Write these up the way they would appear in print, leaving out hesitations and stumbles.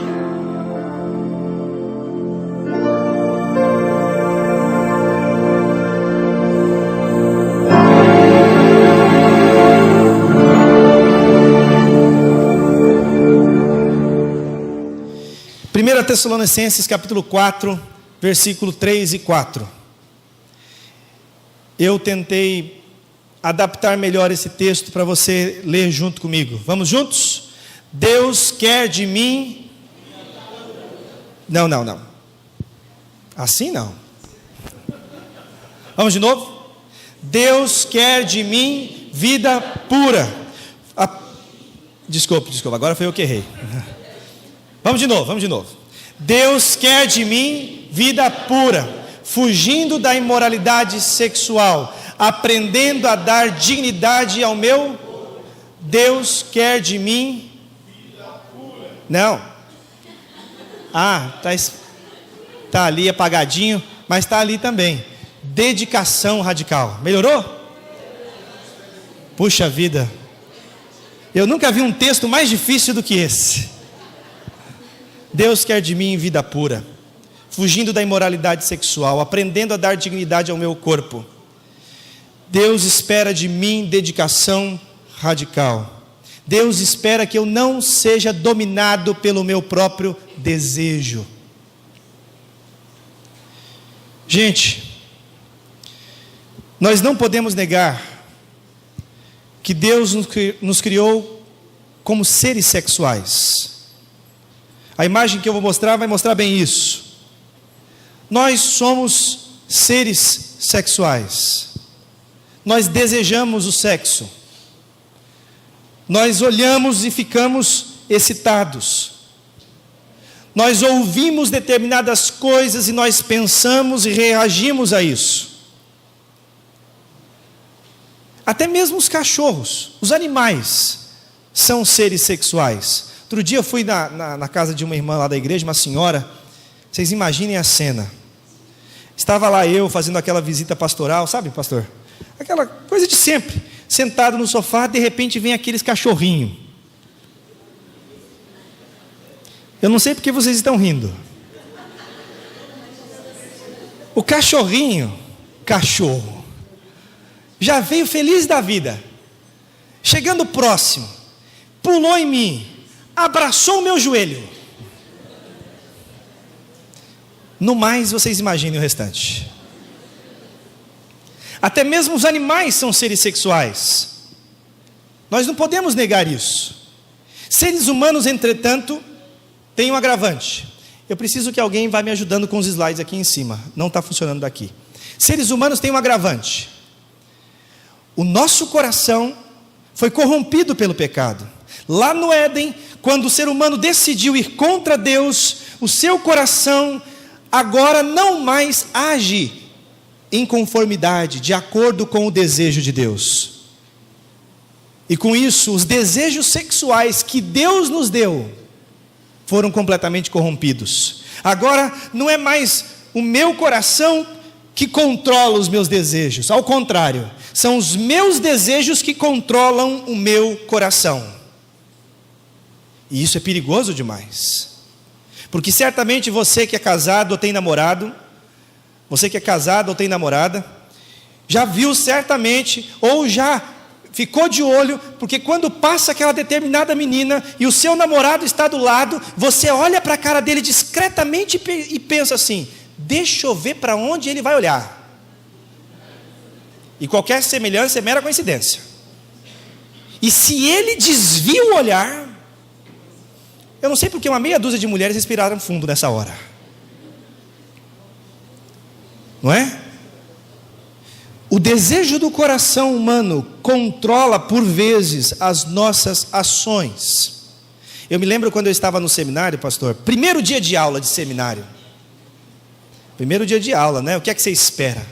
1 Tessalonicenses capítulo 4, versículo 3 e 4. Eu tentei adaptar melhor esse texto para você ler junto comigo. Vamos juntos? Deus quer de mim... Não. Assim não. Vamos de novo? Deus quer de mim vida pura. Desculpa, agora foi eu que errei. Vamos de novo. Deus quer de mim vida pura, fugindo da imoralidade sexual, aprendendo a dar dignidade ao meu... Deus quer de mim vida pura. Não. Tá ali apagadinho, mas está ali também. Dedicação radical. Melhorou? Puxa vida. Eu nunca vi um texto mais difícil do que esse. Deus quer de mim vida pura, fugindo da imoralidade sexual, aprendendo a dar dignidade ao meu corpo. Deus espera de mim dedicação radical. Deus espera que eu não seja dominado pelo meu próprio desejo. Gente, nós não podemos negar que Deus nos criou como seres sexuais. A imagem que eu vou mostrar vai mostrar bem isso. Nós somos seres sexuais. Nós desejamos o sexo. Nós olhamos e ficamos excitados. Nós ouvimos determinadas coisas e nós pensamos e reagimos a isso. Até mesmo os cachorros, os animais, são seres sexuais. Outro dia eu fui na casa de uma irmã lá da igreja, uma senhora. Vocês imaginem a cena. Estava lá eu fazendo aquela visita pastoral, sabe, pastor? Aquela coisa de sempre. Sentado no sofá, de repente vem aqueles cachorrinhos. Eu não sei porque vocês estão rindo. O cachorrinho, cachorro, já veio feliz da vida. Chegando próximo, pulou em mim, abraçou o meu joelho. No mais, vocês imaginem o restante. Até mesmo os animais são seres sexuais. Nós não podemos negar isso. Seres humanos, entretanto, têm um agravante. Eu preciso que alguém vá me ajudando com os slides aqui em cima. Não está funcionando daqui. Seres humanos têm um agravante. O nosso coração foi corrompido pelo pecado. Lá no Éden, quando o ser humano decidiu ir contra Deus, o seu coração agora não mais age em conformidade, de acordo com o desejo de Deus. E com isso, os desejos sexuais que Deus nos deu foram completamente corrompidos. Agora não é mais o meu coração que controla os meus desejos, ao contrário, são os meus desejos que controlam o meu coração. E isso é perigoso demais. Porque certamente você que é casado ou tem namorado, você que é casado ou tem namorada, já viu certamente, ou já ficou de olho, porque quando passa aquela determinada menina, e o seu namorado está do lado, você olha para a cara dele discretamente e pensa assim, deixa eu ver para onde ele vai olhar. E qualquer semelhança é mera coincidência. E se ele desvia o olhar, eu não sei porque uma meia dúzia de mulheres respiraram fundo nessa hora. Não é? O desejo do coração humano controla por vezes as nossas ações. Eu me lembro quando eu estava no seminário, pastor, primeiro dia de aula de seminário. Primeiro dia de aula, né? O que é que você espera?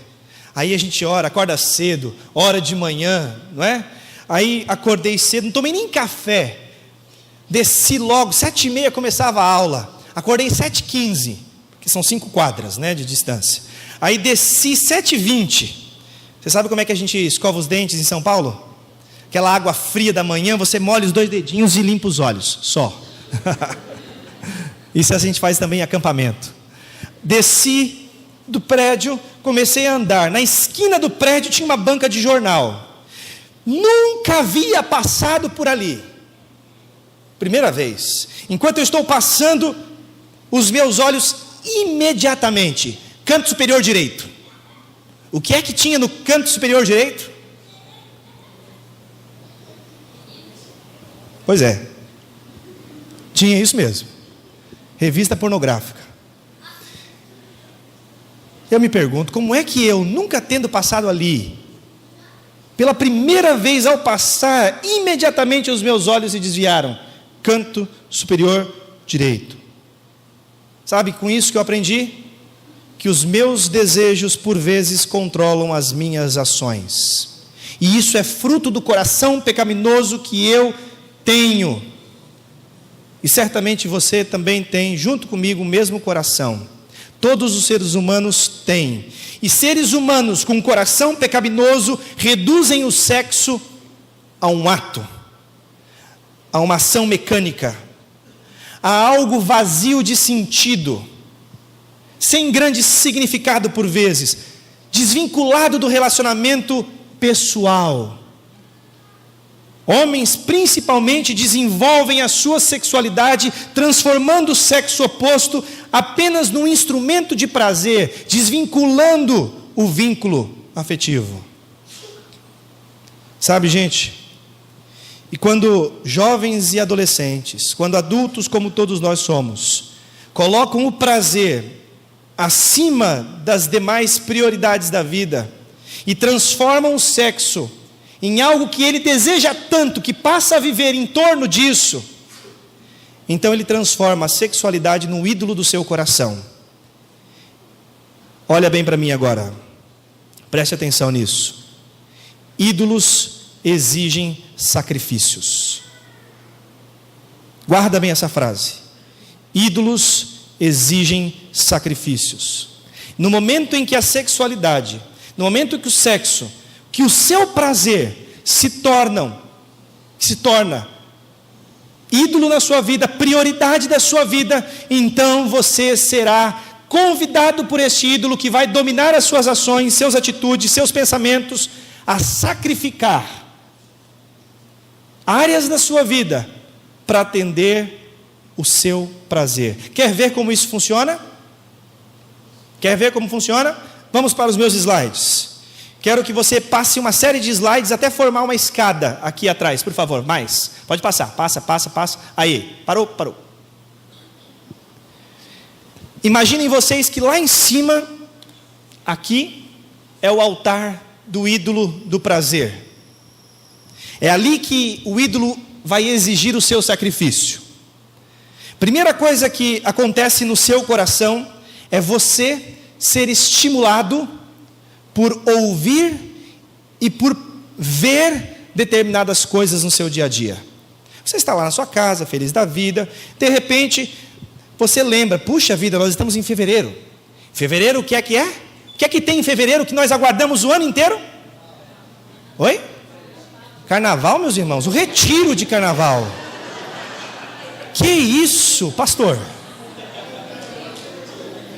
Aí a gente ora, acorda cedo, ora de manhã, não é? Aí acordei cedo, não tomei nem café. Desci logo, 7h30 começava a aula. Acordei 7h15, que são 5 quadras, né, de distância. Aí desci 7h20. Você sabe como é que a gente escova os dentes em São Paulo? Aquela água fria da manhã, você molha os 2 dedinhos e limpa os olhos, só. Isso a gente faz também em acampamento. Desci do prédio, comecei a andar. Na esquina do prédio tinha uma banca de jornal. Nunca havia passado por ali. Primeira vez. Enquanto eu estou passando, os meus olhos imediatamente, canto superior direito. O que é que tinha no canto superior direito? Pois é, tinha isso mesmo, revista pornográfica. Eu me pergunto, como é que eu, nunca tendo passado ali, pela primeira vez ao passar, imediatamente os meus olhos se desviaram, canto superior direito. Sabe com isso que eu aprendi? Que os meus desejos por vezes controlam as minhas ações, e isso é fruto do coração pecaminoso que eu tenho, e certamente você também tem, junto comigo, o mesmo coração. Todos os seres humanos têm, e seres humanos com coração pecaminoso reduzem o sexo a um ato, a uma ação mecânica, a algo vazio de sentido, sem grande significado por vezes, desvinculado do relacionamento pessoal. Homens principalmente desenvolvem a sua sexualidade transformando o sexo oposto apenas num instrumento de prazer, desvinculando o vínculo afetivo. Sabe, gente, e quando jovens e adolescentes, quando adultos como todos nós somos, colocam o prazer acima das demais prioridades da vida e transformam o sexo em algo que ele deseja tanto, que passa a viver em torno disso, então ele transforma a sexualidade no ídolo do seu coração. Olha bem para mim agora, preste atenção nisso. Ídolos exigem sacrifícios. Guarda bem essa frase. Ídolos exigem sacrifícios. No momento em que a sexualidade, no momento que o sexo, que o seu prazer se torna ídolo na sua vida, prioridade da sua vida, então você será convidado por este ídolo que vai dominar as suas ações, suas atitudes, seus pensamentos, a sacrificar áreas da sua vida para atender o seu prazer. Quer ver como isso funciona? Quer ver como funciona? Vamos para os meus slides. Quero que você passe uma série de slides até formar uma escada aqui atrás, por favor, mais. Pode passar, passa. Aí, parou. Imaginem vocês que lá em cima, aqui, é o altar do ídolo do prazer. É ali que o ídolo vai exigir o seu sacrifício. Primeira coisa que acontece no seu coração é você ser estimulado por ouvir e por ver determinadas coisas no seu dia a dia. Você está lá na sua casa, feliz da vida, de repente você lembra, puxa vida, nós estamos em fevereiro. Fevereiro o que é que é? O que é que tem em fevereiro que nós aguardamos o ano inteiro? Oi? Carnaval, meus irmãos, o retiro de carnaval. Que isso, pastor?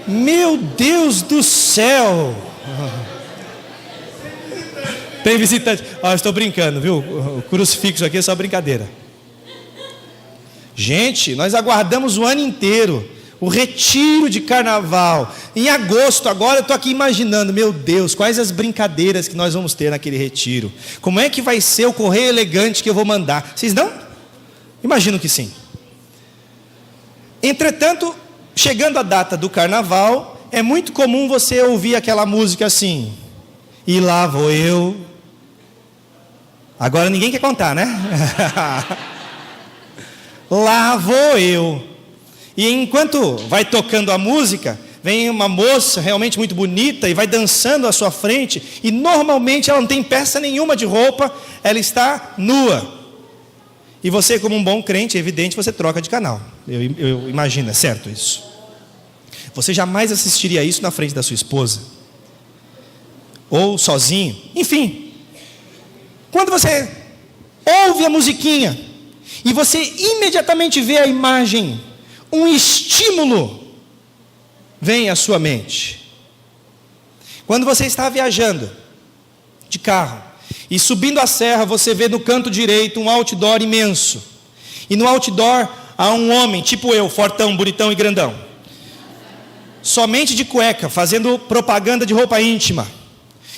Meu Deus do céu! Tem visitante. Estou brincando, viu? O crucifixo aqui é só brincadeira. Gente, nós aguardamos o ano inteiro o retiro de carnaval. Em agosto, agora eu estou aqui imaginando, meu Deus, quais as brincadeiras que nós vamos ter naquele retiro. Como é que vai ser o correio elegante que eu vou mandar? Vocês não? Imagino que sim. Entretanto, chegando a data do carnaval, é muito comum você ouvir aquela música assim: e lá vou eu. Agora ninguém quer contar, né? Lá vou eu. E enquanto vai tocando a música, vem uma moça realmente muito bonita e vai dançando à sua frente, e normalmente ela não tem peça nenhuma de roupa, ela está nua. E você, como um bom crente, é evidente, você troca de canal. Eu imagino, é certo isso. Você jamais assistiria isso na frente da sua esposa, ou sozinho, enfim. Quando você ouve a musiquinha e você imediatamente vê a imagem, um estímulo vem à sua mente. Quando você está viajando de carro e subindo a serra, você vê no canto direito um outdoor imenso. E no outdoor há um homem, tipo eu, fortão, bonitão e grandão, somente de cueca, fazendo propaganda de roupa íntima.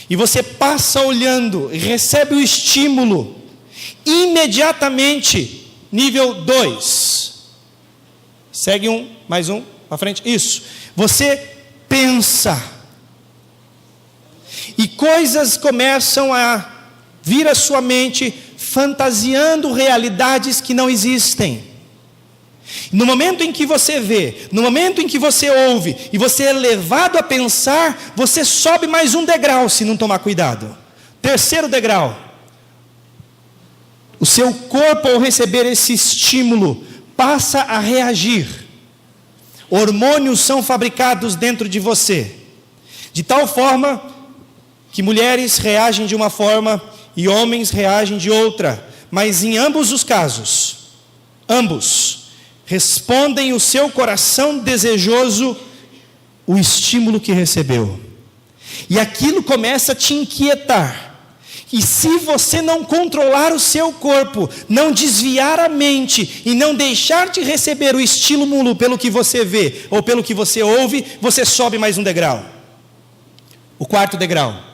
E você passa olhando e recebe o estímulo. Imediatamente, nível 2. Segue mais um, para frente. Isso. Você pensa. E coisas começam a vir à sua mente, fantasiando realidades que não existem. No momento em que você vê, no momento em que você ouve, e você é levado a pensar, você sobe mais um degrau se não tomar cuidado. Terceiro degrau. O seu corpo, ao receber esse estímulo, passa a reagir. Hormônios são fabricados dentro de você, de tal forma que mulheres reagem de uma forma e homens reagem de outra, mas em ambos os casos, ambos respondem o seu coração desejoso o estímulo que recebeu. E aquilo começa a te inquietar. E se você não controlar o seu corpo, não desviar a mente e não deixar de receber o estímulo pelo que você vê ou pelo que você ouve, você sobe mais um degrau. O quarto degrau.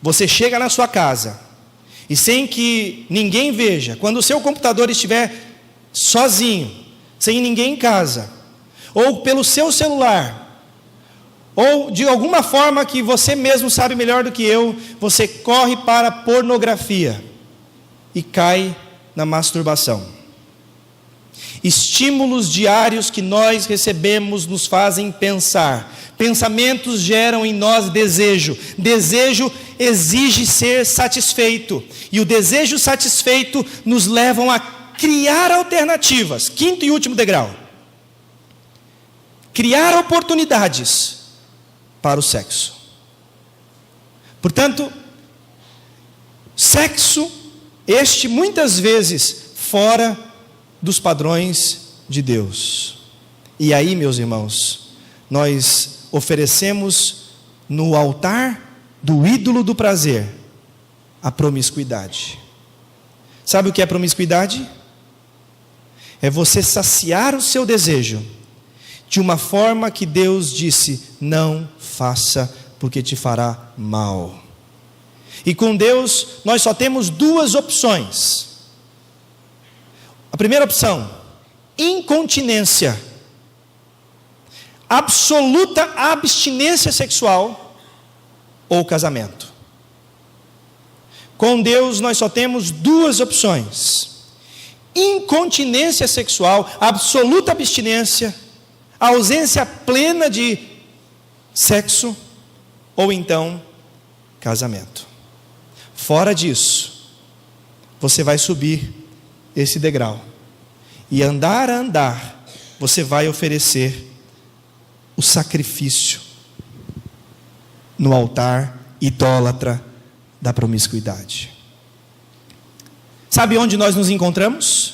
Você chega na sua casa e sem que ninguém veja, quando o seu computador estiver sozinho, sem ninguém em casa, ou pelo seu celular, ou de alguma forma que você mesmo sabe melhor do que eu, você corre para a pornografia e cai na masturbação. Estímulos diários que nós recebemos nos fazem pensar. Pensamentos geram em nós desejo. Desejo exige ser satisfeito. E o desejo satisfeito nos leva a criar alternativas. Quinto e último degrau. Criar oportunidades para o sexo. Portanto, sexo, este muitas vezes fora dos padrões de Deus. E aí, meus irmãos, nós oferecemos no altar do ídolo do prazer a promiscuidade. Sabe o que é promiscuidade? É você saciar o seu desejo de uma forma que Deus disse: não faça, porque te fará mal. E com Deus nós só temos duas opções. A primeira opção, incontinência, absoluta abstinência sexual ou casamento. Com Deus nós só temos duas opções: incontinência sexual, absoluta abstinência, ausência plena de sexo, ou então casamento. Fora disso, você vai subir esse degrau e andar a andar, você vai oferecer o sacrifício no altar idólatra da promiscuidade. Sabe onde nós nos encontramos?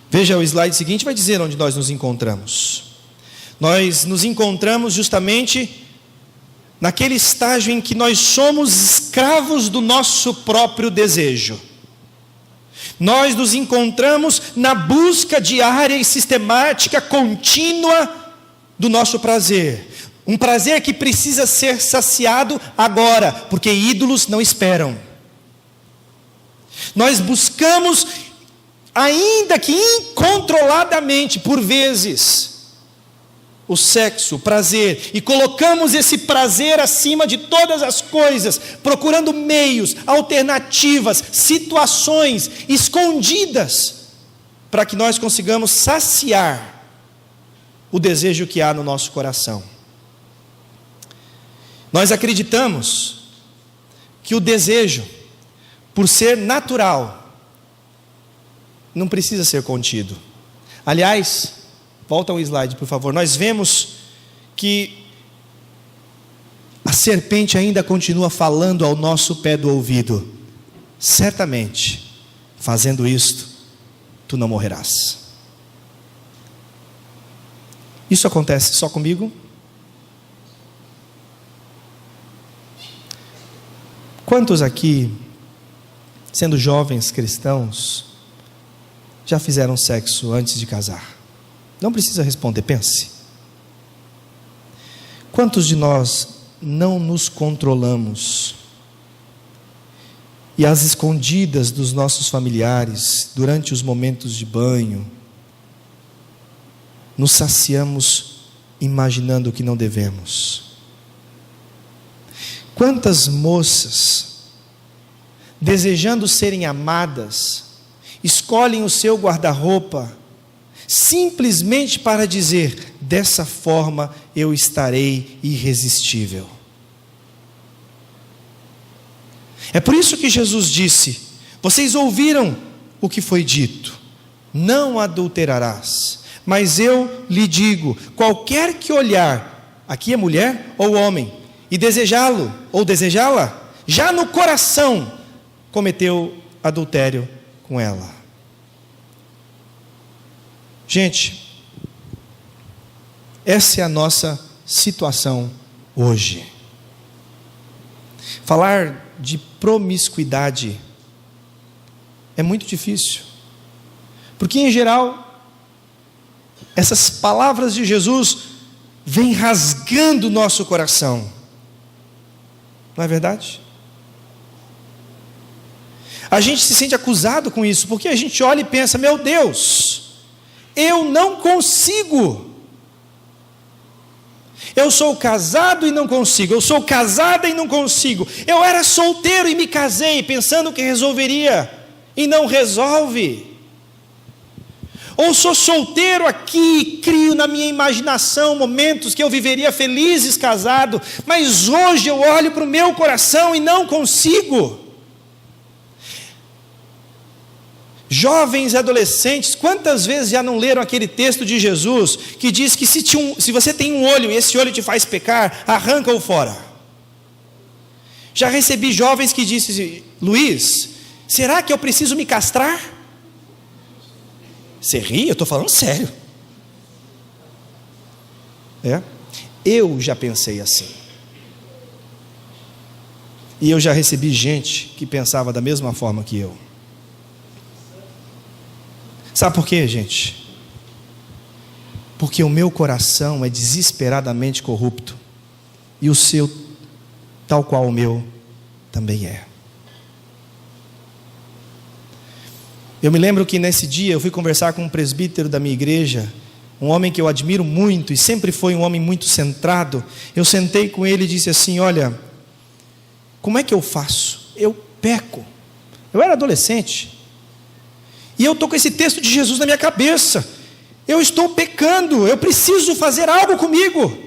Veja o slide seguinte, vai dizer onde nós nos encontramos. Nós nos encontramos justamente naquele estágio em que nós somos escravos do nosso próprio desejo. Nós nos encontramos na busca diária e sistemática, contínua do nosso prazer. Um prazer que precisa ser saciado agora, porque ídolos não esperam. Nós buscamos, ainda que incontroladamente, por vezes, o sexo, o prazer, e colocamos esse prazer acima de todas as coisas, procurando meios, alternativas, situações escondidas, para que nós consigamos saciar o desejo que há no nosso coração. Nós acreditamos que o desejo, por ser natural, não precisa ser contido. Aliás, volta um slide, por favor. Nós vemos que a serpente ainda continua falando ao nosso pé do ouvido: certamente, fazendo isto, tu não morrerás. Isso acontece só comigo? Quantos aqui, sendo jovens cristãos, já fizeram sexo antes de casar? Não precisa responder, pense. Quantos de nós não nos controlamos e às escondidas dos nossos familiares, durante os momentos de banho, nos saciamos imaginando o que não devemos? Quantas moças, desejando serem amadas, escolhem o seu guarda-roupa simplesmente para dizer: dessa forma eu estarei irresistível. É por isso que Jesus disse: vocês ouviram o que foi dito, não adulterarás. Mas eu lhe digo: qualquer que olhar, aqui é mulher ou homem, e desejá-lo ou desejá-la, já no coração cometeu adultério com ela. Gente, essa é a nossa situação hoje. Falar de promiscuidade é muito difícil, porque em geral essas palavras de Jesus vêm rasgando o nosso coração, não é verdade? A gente se sente acusado com isso, porque a gente olha e pensa: meu Deus, eu não consigo. Eu sou casado e não consigo. Eu sou casada e não consigo. Eu era solteiro e me casei pensando que resolveria, e não resolve. Ou sou solteiro aqui e crio na minha imaginação momentos que eu viveria felizes casado, mas hoje eu olho para o meu coração e não consigo. Jovens e adolescentes, quantas vezes já não leram aquele texto de Jesus que diz que se você tem um olho e esse olho te faz pecar, arranca-o fora? Já recebi jovens que disseram: Luiz, será que eu preciso me castrar? Você ri? Eu estou falando sério. Eu já pensei assim. E eu já recebi gente que pensava da mesma forma que eu. Sabe por quê, gente? Porque o meu coração é desesperadamente corrupto, e o seu, tal qual o meu, também é. Eu me lembro que nesse dia eu fui conversar com um presbítero da minha igreja, um homem que eu admiro muito e sempre foi um homem muito centrado. Eu sentei com ele e disse assim: olha, como é que eu faço? Eu peco. Eu era adolescente e eu estou com esse texto de Jesus na minha cabeça. Eu estou pecando, eu preciso fazer algo comigo.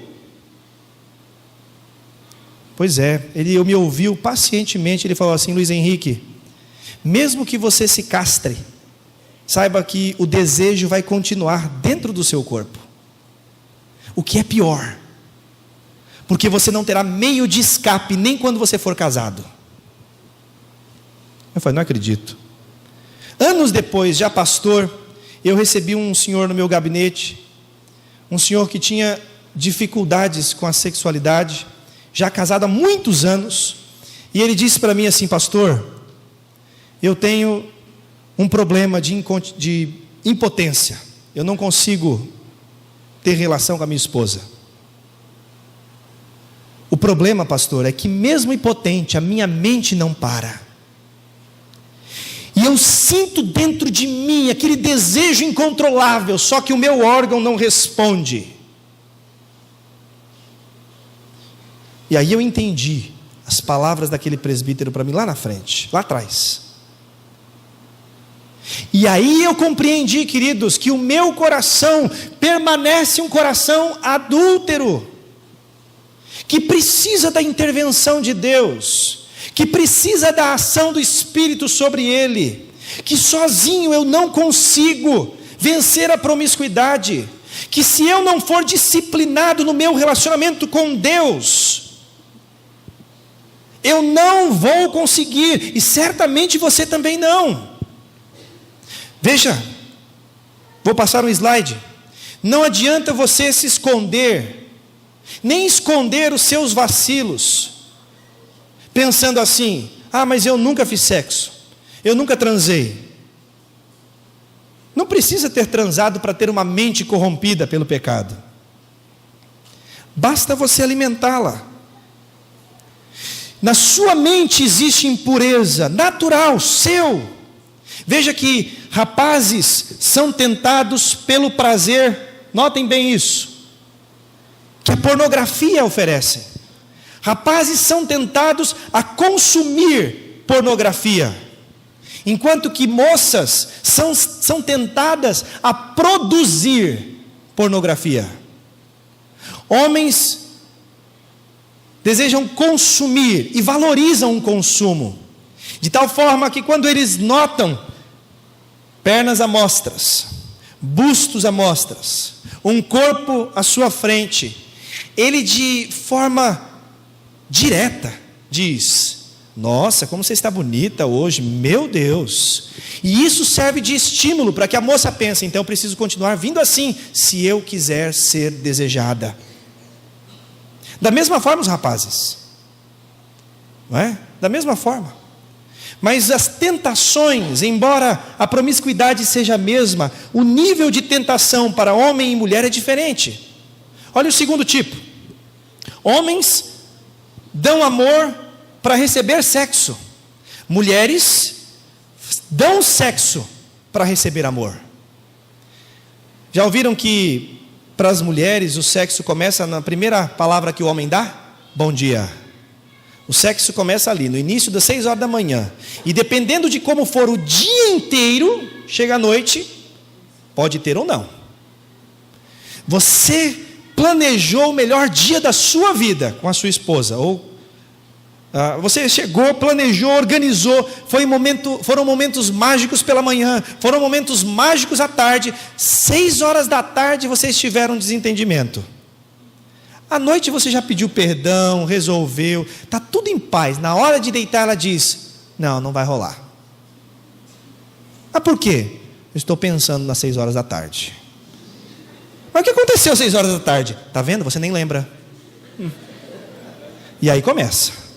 Pois é, ele me ouviu pacientemente. Ele falou assim: Luiz Henrique, mesmo que você se castre, saiba que o desejo vai continuar dentro do seu corpo, o que é pior, porque você não terá meio de escape nem quando você for casado. Eu falei: não acredito. Anos depois, já pastor, eu recebi um senhor no meu gabinete, um senhor que tinha dificuldades com a sexualidade, já casado há muitos anos, e ele disse para mim assim: pastor, eu tenho um problema de impotência, eu não consigo ter relação com a minha esposa. O problema, pastor, é que mesmo impotente, a minha mente não para. E eu sinto dentro de mim aquele desejo incontrolável, só que o meu órgão não responde. E aí eu entendi as palavras daquele presbítero para mim lá na frente, lá atrás. E aí eu compreendi, queridos, que o meu coração permanece um coração adúltero, que precisa da intervenção de Deus, que precisa da ação do Espírito sobre ele, que sozinho eu não consigo vencer a promiscuidade, que se eu não for disciplinado no meu relacionamento com Deus, eu não vou conseguir, e certamente você também não. Veja, vou passar um slide. Não adianta você se esconder, nem esconder os seus vacilos, pensando assim: ah, mas eu nunca fiz sexo, eu nunca transei. Não precisa ter transado para ter uma mente corrompida pelo pecado. Basta você alimentá-la. Na sua mente existe impureza natural, seu. Veja que rapazes são tentados pelo prazer, notem bem isso, que a pornografia oferece. Rapazes são tentados a consumir pornografia, enquanto que moças são tentadas a produzir pornografia. Homens desejam consumir e valorizam o consumo, de tal forma que quando eles notam pernas à mostras, bustos à mostras, um corpo à sua frente, ele de forma direta diz: nossa, como você está bonita hoje, meu Deus. E isso serve de estímulo para que a moça pense: então eu preciso continuar vindo assim, se eu quiser ser desejada. Da mesma forma os rapazes, não é? Da mesma forma. Mas as tentações, embora a promiscuidade seja a mesma, o nível de tentação para homem e mulher é diferente. Olha o segundo tipo: homens dão amor para receber sexo, mulheres dão sexo para receber amor. Já ouviram que para as mulheres o sexo começa na primeira palavra que o homem dá? Bom dia. O sexo começa ali, no início das 6 horas da manhã, e dependendo de como for o dia inteiro, chega à noite, pode ter ou não. Você planejou o melhor dia da sua vida com a sua esposa, ou você chegou, planejou, organizou, foram momentos mágicos pela manhã, foram momentos mágicos à tarde. 6 horas da tarde vocês tiveram um desentendimento. À noite você já pediu perdão, resolveu, está tudo em paz. Na hora de deitar ela diz: não vai rolar. Ah, por quê? Eu estou pensando nas 6 horas da tarde. Mas o que aconteceu às 6 horas da tarde? Está vendo? Você nem lembra. E aí começa.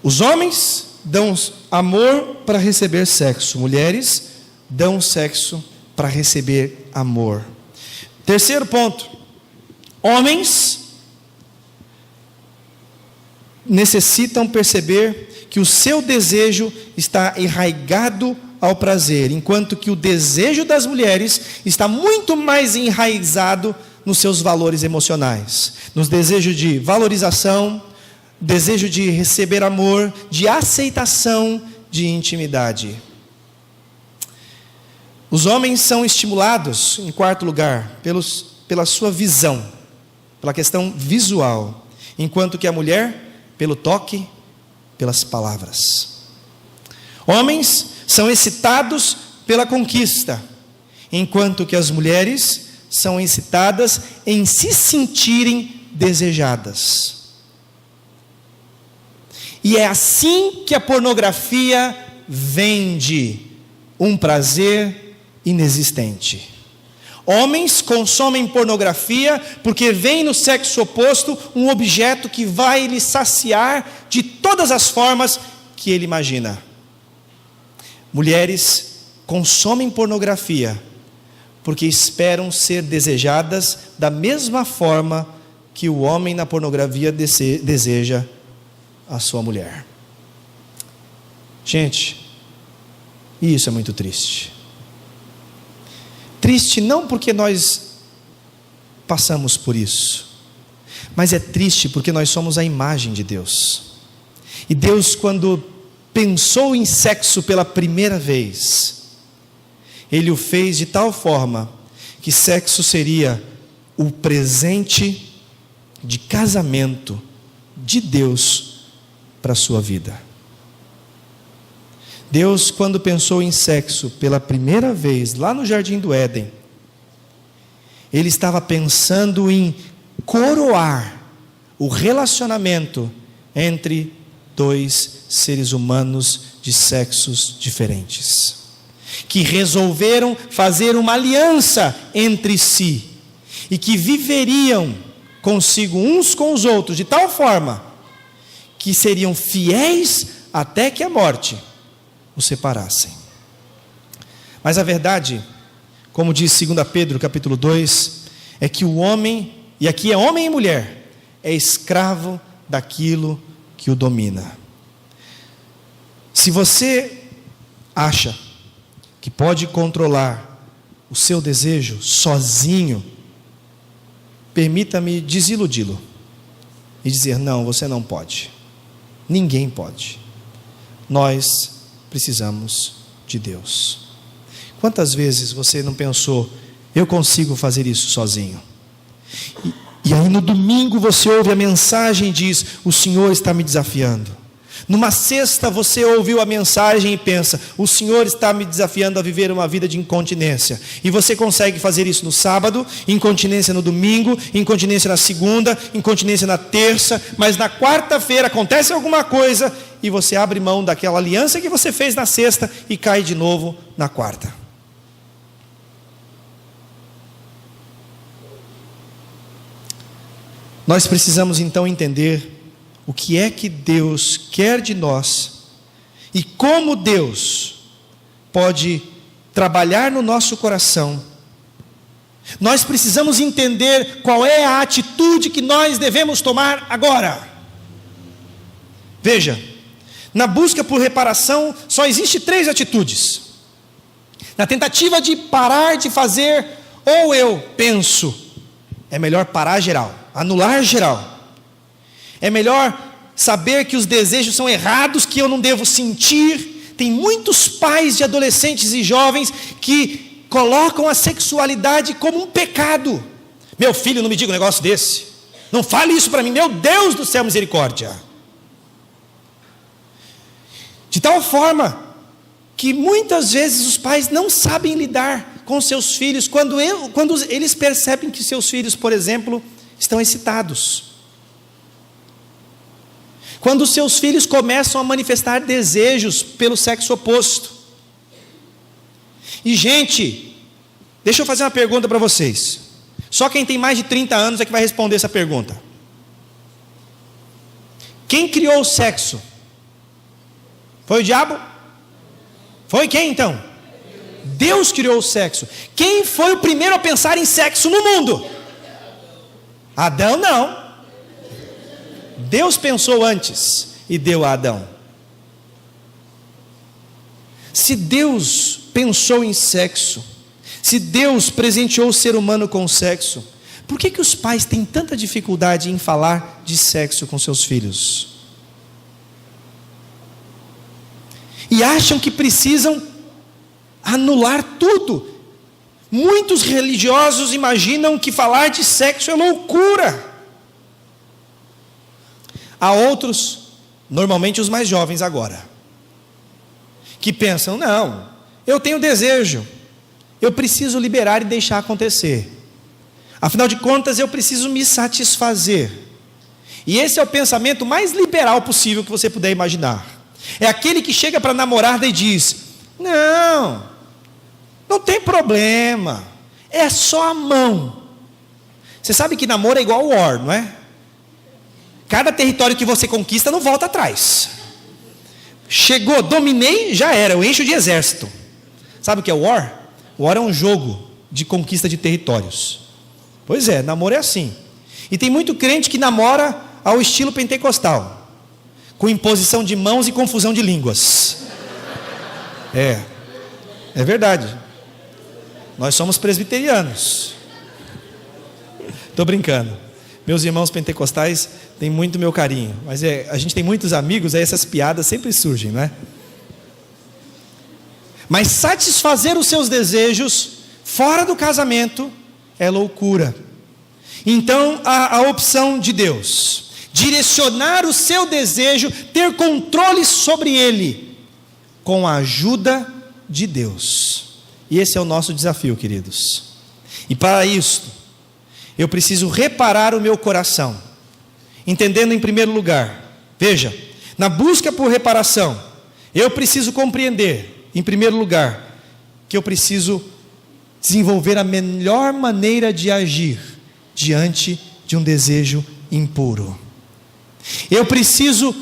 Os homens dão amor para receber sexo, mulheres dão sexo para receber amor. Terceiro ponto: homens necessitam perceber que o seu desejo está enraizado ao prazer, enquanto que o desejo das mulheres está muito mais enraizado nos seus valores emocionais, nos desejos de valorização, desejo de receber amor, de aceitação, de intimidade. Os homens são estimulados, em quarto lugar, pela sua visão, pela questão visual, enquanto que a mulher, pelo toque, pelas palavras. Homens são excitados pela conquista, enquanto que as mulheres são excitadas em se sentirem desejadas. E é assim que a pornografia vende um prazer inexistente. Homens consomem pornografia porque veem no sexo oposto um objeto que vai lhe saciar de todas as formas que ele imagina. Mulheres consomem pornografia porque esperam ser desejadas da mesma forma que o homem na pornografia deseja a sua mulher. Gente, isso é muito triste. Triste não porque nós passamos por isso, mas é triste porque nós somos a imagem de Deus. E Deus, quando pensou em sexo pela primeira vez, Ele o fez de tal forma que sexo seria o presente de casamento de Deus para a sua vida. Deus, quando pensou em sexo pela primeira vez, lá no Jardim do Éden, Ele estava pensando em coroar o relacionamento entre dois seres humanos de sexos diferentes. que resolveram fazer uma aliança entre si e que viveriam consigo uns com os outros de tal forma que seriam fiéis até que a morte os separassem. Mas a verdade, como diz 2 Pedro capítulo 2, é que o homem, e aqui é homem e mulher, é escravo daquilo que o domina. Se você acha que pode controlar o seu desejo sozinho, permita-me desiludi-lo e dizer: não, você não pode. Ninguém pode. Nós precisamos de Deus. Quantas vezes você não pensou: eu consigo fazer isso sozinho? E aí no domingo você ouve a mensagem e diz: o Senhor está me desafiando. Numa sexta você ouviu a mensagem e pensa: o Senhor está me desafiando a viver uma vida de incontinência. E você consegue fazer isso no sábado, incontinência no domingo, incontinência na segunda, incontinência na terça, mas na quarta-feira acontece alguma coisa e você abre mão daquela aliança que você fez na sexta e cai de novo na quarta. Nós precisamos então entender o que é que Deus quer de nós e como Deus pode trabalhar no nosso coração. Nós precisamos entender qual é a atitude que nós devemos tomar agora. Veja, na busca por reparação só existe 3 atitudes. Na tentativa de parar de fazer, ou eu penso, é melhor parar geral, anular geral. É melhor saber que os desejos são errados, que eu não devo sentir. Tem muitos pais de adolescentes e jovens que colocam a sexualidade como um pecado. Meu filho, não me diga um negócio desse. Não fale isso para mim. Meu Deus do céu, misericórdia. De tal forma que muitas vezes os pais não sabem lidar com seus filhos quando eles percebem que seus filhos, por exemplo, estão excitados. Quando os seus filhos começam a manifestar desejos pelo sexo oposto. E gente, deixa eu fazer uma pergunta para vocês. Só quem tem mais de 30 anos é que vai responder essa pergunta. Quem criou o sexo? Foi o diabo? Foi quem então? Deus criou o sexo. Quem foi o primeiro a pensar em sexo no mundo? Adão não. Deus pensou antes e deu a Adão. Se Deus pensou em sexo, se Deus presenteou o ser humano com sexo, por que os pais têm tanta dificuldade em falar de sexo com seus filhos? E acham que precisam anular tudo. Muitos religiosos imaginam que falar de sexo é loucura. Há outros, normalmente os mais jovens agora, que pensam: não, eu tenho desejo, eu preciso liberar e deixar acontecer. Afinal de contas, eu preciso me satisfazer. E esse é o pensamento mais liberal possível que você puder imaginar. É aquele que chega para namorada e diz: não tem problema, é só a mão. Você sabe que namoro é igual war, não é? Cada território que você conquista não volta atrás. Chegou, dominei, já era, eu encho de exército. Sabe o que é war? War é um jogo de conquista de territórios. Pois é, namoro é assim. E tem muito crente que namora ao estilo pentecostal, com imposição de mãos e confusão de línguas. É verdade. Nós somos presbiterianos. Estou brincando. Meus irmãos pentecostais têm muito meu carinho, mas a gente tem muitos amigos, aí essas piadas sempre surgem, não é? Mas satisfazer os seus desejos fora do casamento é loucura. Então a opção de Deus, direcionar o seu desejo, ter controle sobre ele, com a ajuda de Deus. E esse é o nosso desafio, queridos. E para isso, eu preciso reparar o meu coração, entendendo em primeiro lugar, veja, na busca por reparação, eu preciso compreender, em primeiro lugar, que eu preciso desenvolver a melhor maneira de agir diante de um desejo impuro. Eu preciso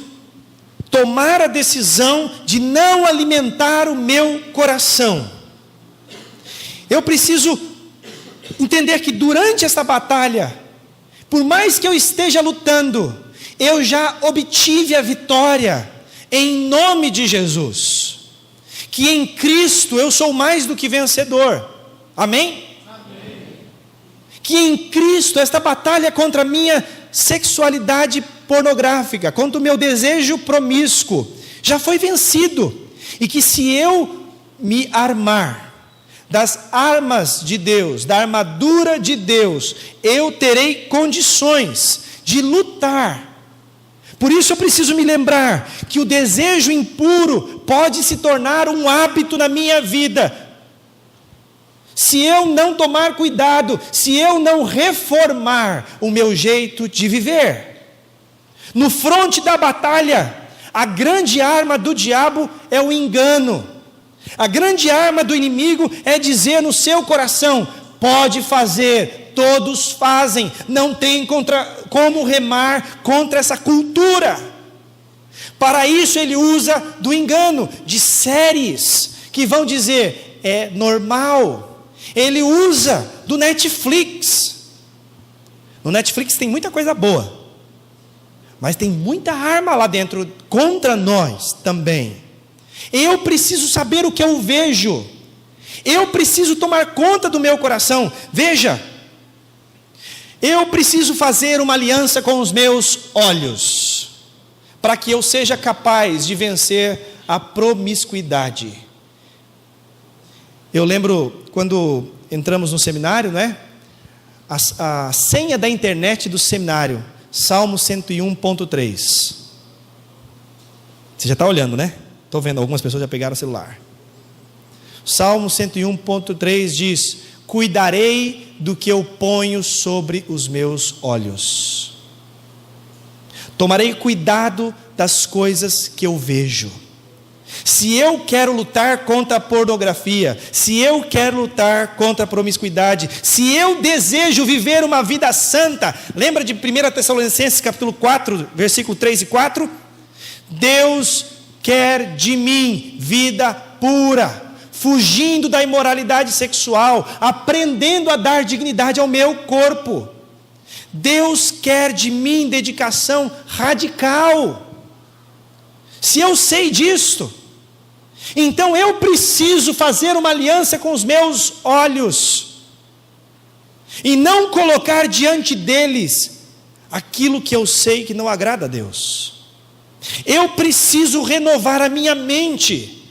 tomar a decisão de não alimentar o meu coração. Eu preciso entender que durante esta batalha, por mais que eu esteja lutando, eu já obtive a vitória em nome de Jesus. Que em Cristo eu sou mais do que vencedor. Amém? Amém. Que em Cristo esta batalha contra a minha sexualidade pornográfica, contra o meu desejo promíscuo, já foi vencido. E que se eu me armar das armas de Deus, da armadura de Deus, eu terei condições de lutar. Por isso eu preciso me lembrar que o desejo impuro pode se tornar um hábito na minha vida. Se eu não tomar cuidado, se eu não reformar o meu jeito de viver. No fronte da batalha, a grande arma do diabo é o engano. A grande arma do inimigo é dizer no seu coração: pode fazer, todos fazem, não tem como remar contra essa cultura. Para isso ele usa do engano, de séries que vão dizer, é normal. Ele usa do Netflix. No Netflix tem muita coisa boa, mas tem muita arma lá dentro contra nós também. Eu preciso saber o que eu vejo. Eu preciso tomar conta do meu coração. Veja, eu preciso fazer uma aliança com os meus olhos, para que eu seja capaz de vencer a promiscuidade. Eu lembro quando entramos no seminário, né? A senha da internet do seminário, Salmo 101.3. Você já está olhando, né? Estou vendo, algumas pessoas já pegaram o celular. Salmo 101.3 diz: cuidarei do que eu ponho sobre os meus olhos. Tomarei cuidado das coisas que eu vejo. Se eu quero lutar contra a pornografia, se eu quero lutar contra a promiscuidade, se eu desejo viver uma vida santa, lembra de 1 Tessalonicenses capítulo 4, versículo 3 e 4? Deus quer de mim vida pura, fugindo da imoralidade sexual, aprendendo a dar dignidade ao meu corpo. Deus quer de mim dedicação radical. Se eu sei disto, então eu preciso fazer uma aliança com os meus olhos, e não colocar diante deles aquilo que eu sei que não agrada a Deus. Eu preciso renovar a minha mente.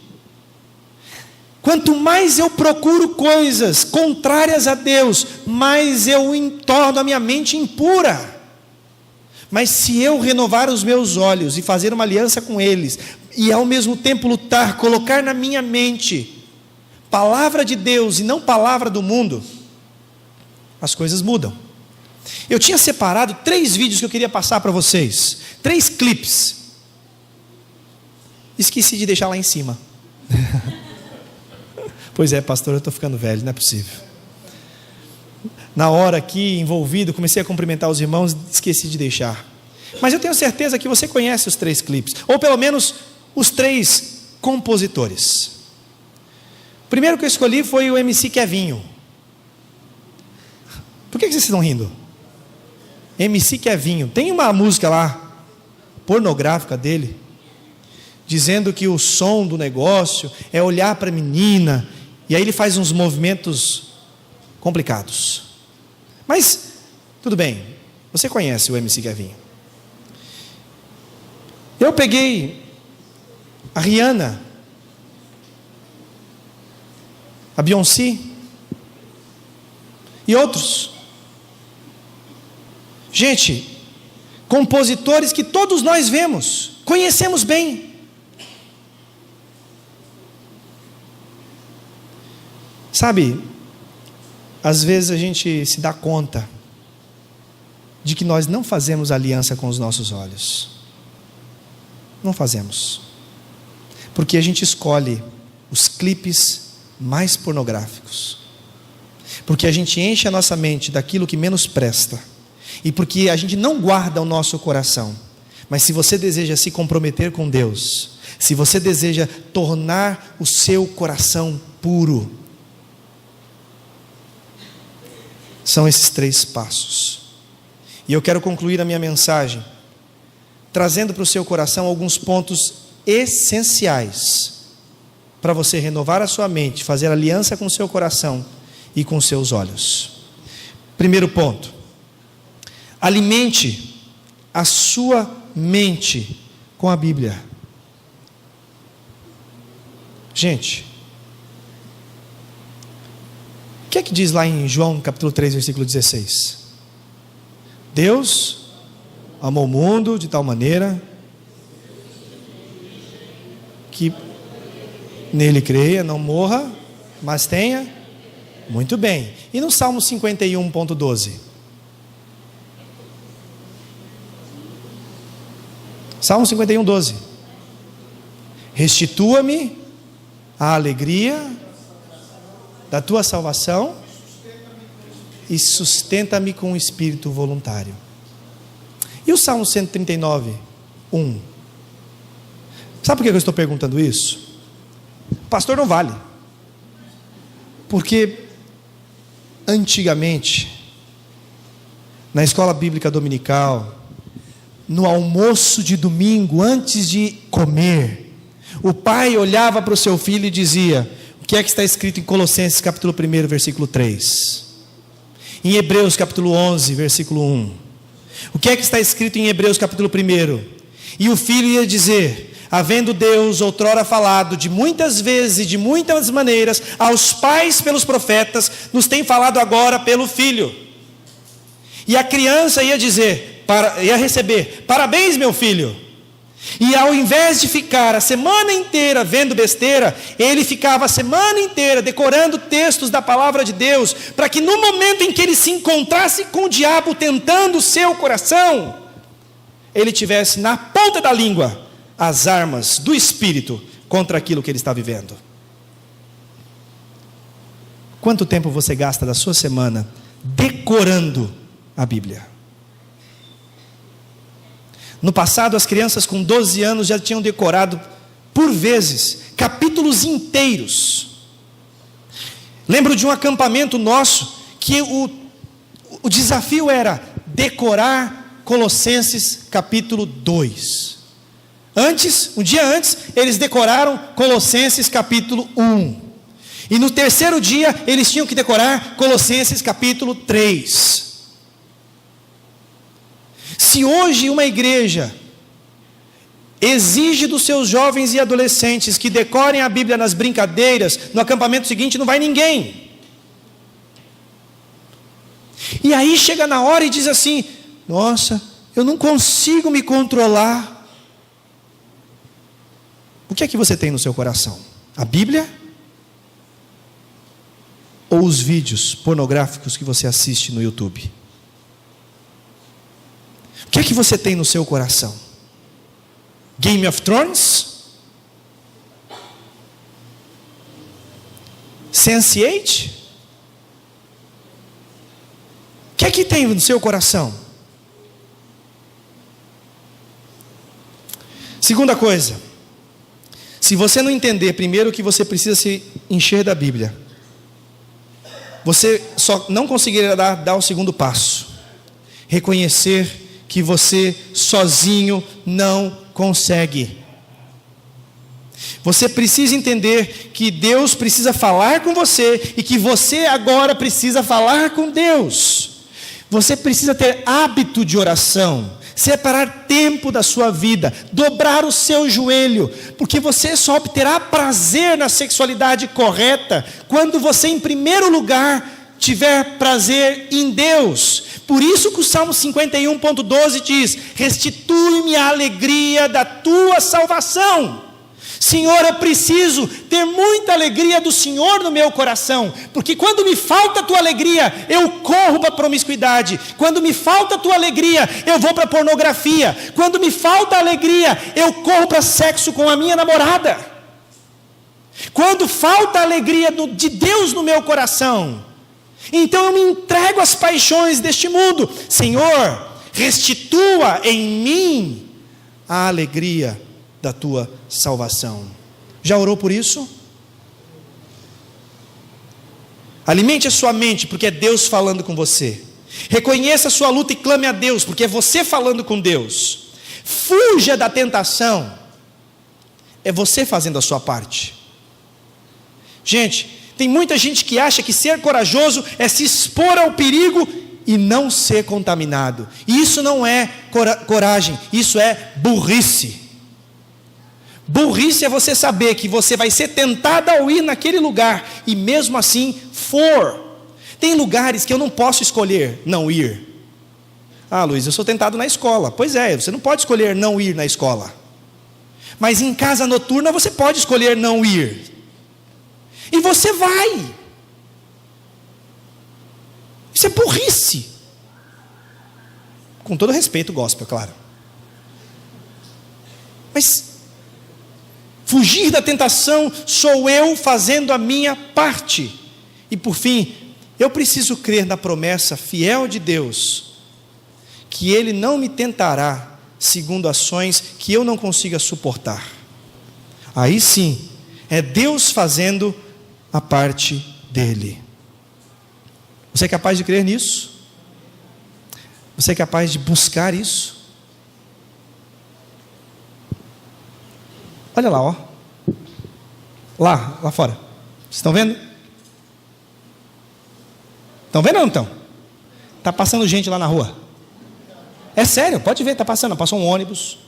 Quanto mais eu procuro coisas contrárias a Deus, mais eu torno a minha mente impura. Mas se eu renovar os meus olhos e fazer uma aliança com eles, e ao mesmo tempo lutar, colocar na minha mente palavra de Deus e não palavra do mundo, as coisas mudam. Eu tinha separado 3 vídeos que eu queria passar para vocês, 3 clipes. Esqueci de deixar lá em cima. Pois é, pastor, eu estou ficando velho, não é possível. Na hora aqui, envolvido, comecei a cumprimentar os irmãos, esqueci de deixar. Mas eu tenho certeza que você conhece os 3 clipes, ou pelo menos os 3 compositores. O primeiro que eu escolhi foi o MC Kevinho. Por que vocês estão rindo? MC Kevinho, tem uma música lá, pornográfica dele, dizendo que o som do negócio é olhar para a menina, e aí ele faz uns movimentos complicados. Mas, tudo bem, você conhece o MC Kevinho. Eu peguei a Rihanna, a Beyoncé e outros. Gente, compositores que todos nós vemos, conhecemos bem. Sabe, às vezes a gente se dá conta de que nós não fazemos aliança com os nossos olhos. Não fazemos. Porque a gente escolhe os clipes mais pornográficos. Porque a gente enche a nossa mente daquilo que menos presta, e porque a gente não guarda o nosso coração. Mas se você deseja se comprometer com Deus, se você deseja tornar o seu coração puro, são esses 3 passos. E eu quero concluir a minha mensagem trazendo para o seu coração alguns pontos essenciais para você renovar a sua mente, fazer aliança com o seu coração e com os seus olhos. Primeiro ponto: alimente a sua mente com a Bíblia. Gente, o que é que diz lá em João capítulo 3, versículo 16? Deus amou o mundo de tal maneira que nele creia, não morra, mas tenha. Muito bem. E no Salmo 51.12? Salmo 51.12: restitua-me a alegria da tua salvação e sustenta-me com o espírito voluntário. E o Salmo 139.1? Sabe por que eu estou perguntando isso? Pastor, não vale. Porque antigamente, na escola bíblica dominical, no almoço de domingo, antes de comer, o pai olhava para o seu filho e dizia: o que é que está escrito em Colossenses capítulo 1, versículo 3? Em Hebreus capítulo 11, versículo 1? O que é que está escrito em Hebreus capítulo 1? E o filho ia dizer: havendo Deus outrora falado de muitas vezes e de muitas maneiras aos pais pelos profetas, nos tem falado agora pelo Filho. E a criança ia dizer, ia receber: parabéns, meu filho. E ao invés de ficar a semana inteira vendo besteira, ele ficava a semana inteira decorando textos da palavra de Deus, para que no momento em que ele se encontrasse com o diabo tentando o seu coração, ele tivesse na ponta da língua as armas do Espírito contra aquilo que ele está vivendo. Quanto tempo você gasta da sua semana decorando a Bíblia? No passado, as crianças com 12 anos já tinham decorado, por vezes, capítulos inteiros. Lembro de um acampamento nosso, que o desafio era decorar Colossenses capítulo 2. Um dia antes, eles decoraram Colossenses capítulo 1. E no terceiro dia, eles tinham que decorar Colossenses capítulo 3. Se hoje uma igreja exige dos seus jovens e adolescentes que decorem a Bíblia nas brincadeiras, no acampamento seguinte não vai ninguém. E aí chega na hora e diz assim: nossa, eu não consigo me controlar. O que é que você tem no seu coração? A Bíblia? Ou os vídeos pornográficos que você assiste no YouTube? O que é que você tem no seu coração? Game of Thrones? Sense8? O que é que tem no seu coração? Segunda coisa: se você não entender primeiro que você precisa se encher da Bíblia, você só não conseguirá dar o segundo passo. Reconhecer que você sozinho não consegue. Você precisa entender que Deus precisa falar com você e que você agora precisa falar com Deus. Você precisa ter hábito de oração, separar tempo da sua vida, dobrar o seu joelho, porque você só obterá prazer na sexualidade correta quando você, em primeiro lugar, tiver prazer em Deus. Por isso que o Salmo 51.12 diz: restitui-me a alegria da tua salvação. Senhor, eu preciso ter muita alegria do Senhor no meu coração, porque quando me falta a tua alegria, eu corro para a promiscuidade. Quando me falta a tua alegria, eu vou para a pornografia. Quando me falta a alegria, eu corro para sexo com a minha namorada. Quando falta a alegria de Deus no meu coração, então eu me entrego às paixões deste mundo. Senhor, restitua em mim a alegria da tua salvação. Já orou por isso? Alimente a sua mente, porque é Deus falando com você. Reconheça a sua luta e clame a Deus, porque é você falando com Deus. Fuja da tentação, é você fazendo a sua parte. Gente, tem muita gente que acha que ser corajoso é se expor ao perigo e não ser contaminado. E isso não é coragem, isso é burrice. Burrice é você saber que você vai ser tentado ao ir naquele lugar e mesmo assim for. Tem lugares que eu não posso escolher não ir. Ah, Luiz, eu sou tentado na escola. Pois é, você não pode escolher não ir na escola. Mas em casa noturna você pode escolher não ir. E você vai. Isso é burrice. Com todo respeito, gospel, claro. Mas fugir da tentação sou eu fazendo a minha parte. E por fim, eu preciso crer na promessa fiel de Deus, que Ele não me tentará segundo ações que eu não consiga suportar. Aí sim, é Deus fazendo a parte dele. Você é capaz de crer nisso? Você é capaz de buscar isso? Olha lá, ó. Lá fora. Vocês estão vendo? Estão vendo ou não estão? Está passando gente lá na rua. É sério, pode ver, está passando. Passou um ônibus.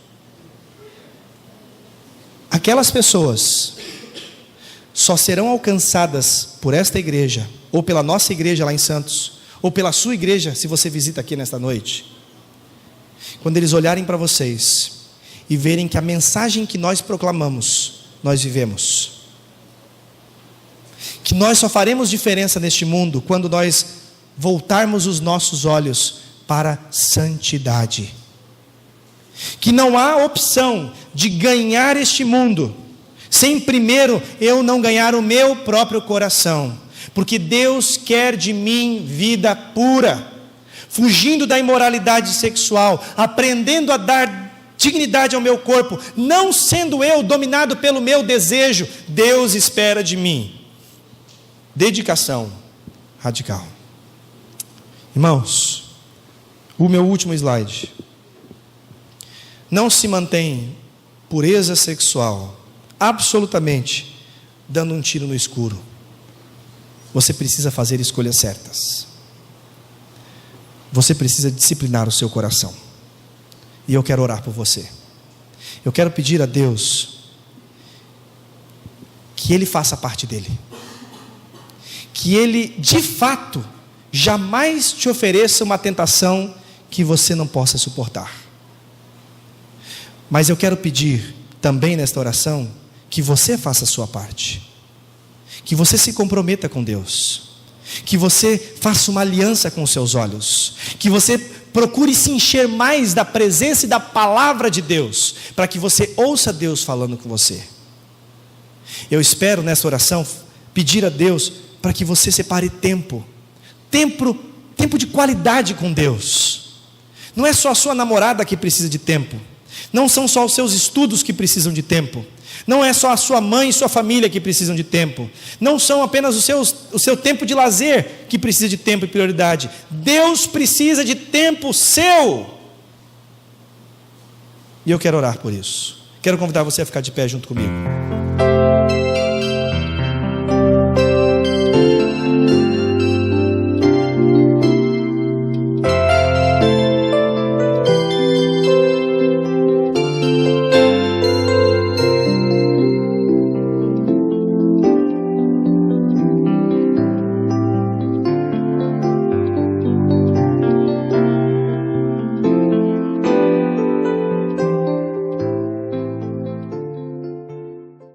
Aquelas pessoas só serão alcançadas por esta igreja, ou pela nossa igreja lá em Santos, ou pela sua igreja, se você visita aqui nesta noite, quando eles olharem para vocês e verem que a mensagem que nós proclamamos, nós vivemos. Que nós só faremos diferença neste mundo quando nós voltarmos os nossos olhos para a santidade. Que não há opção de ganhar este mundo sem primeiro eu não ganhar o meu próprio coração, porque Deus quer de mim vida pura, fugindo da imoralidade sexual, aprendendo a dar dignidade ao meu corpo, não sendo eu dominado pelo meu desejo. Deus espera de mim dedicação radical. Irmãos, o meu último slide. Não se mantém pureza sexual absolutamente dando um tiro no escuro. Você precisa fazer escolhas certas. Você precisa disciplinar o seu coração. E eu quero orar por você. Eu quero pedir a Deus que Ele faça parte dele. Que Ele, de fato, jamais te ofereça uma tentação que você não possa suportar. Mas eu quero pedir também nesta oração que você faça a sua parte. Que você se comprometa com Deus. Que você faça uma aliança com os seus olhos. Que você procure se encher mais da presença e da palavra de Deus, para que você ouça Deus falando com você. Eu espero nessa oração pedir a Deus para que você separe tempo de qualidade com Deus. Não é só a sua namorada que precisa de tempo. Não são só os seus estudos que precisam de tempo. Não é só a sua mãe e sua família que precisam de tempo. Não são apenas o seu tempo de lazer que precisa de tempo e prioridade. Deus precisa de tempo seu. E eu quero orar por isso. Quero convidar você a ficar de pé junto comigo.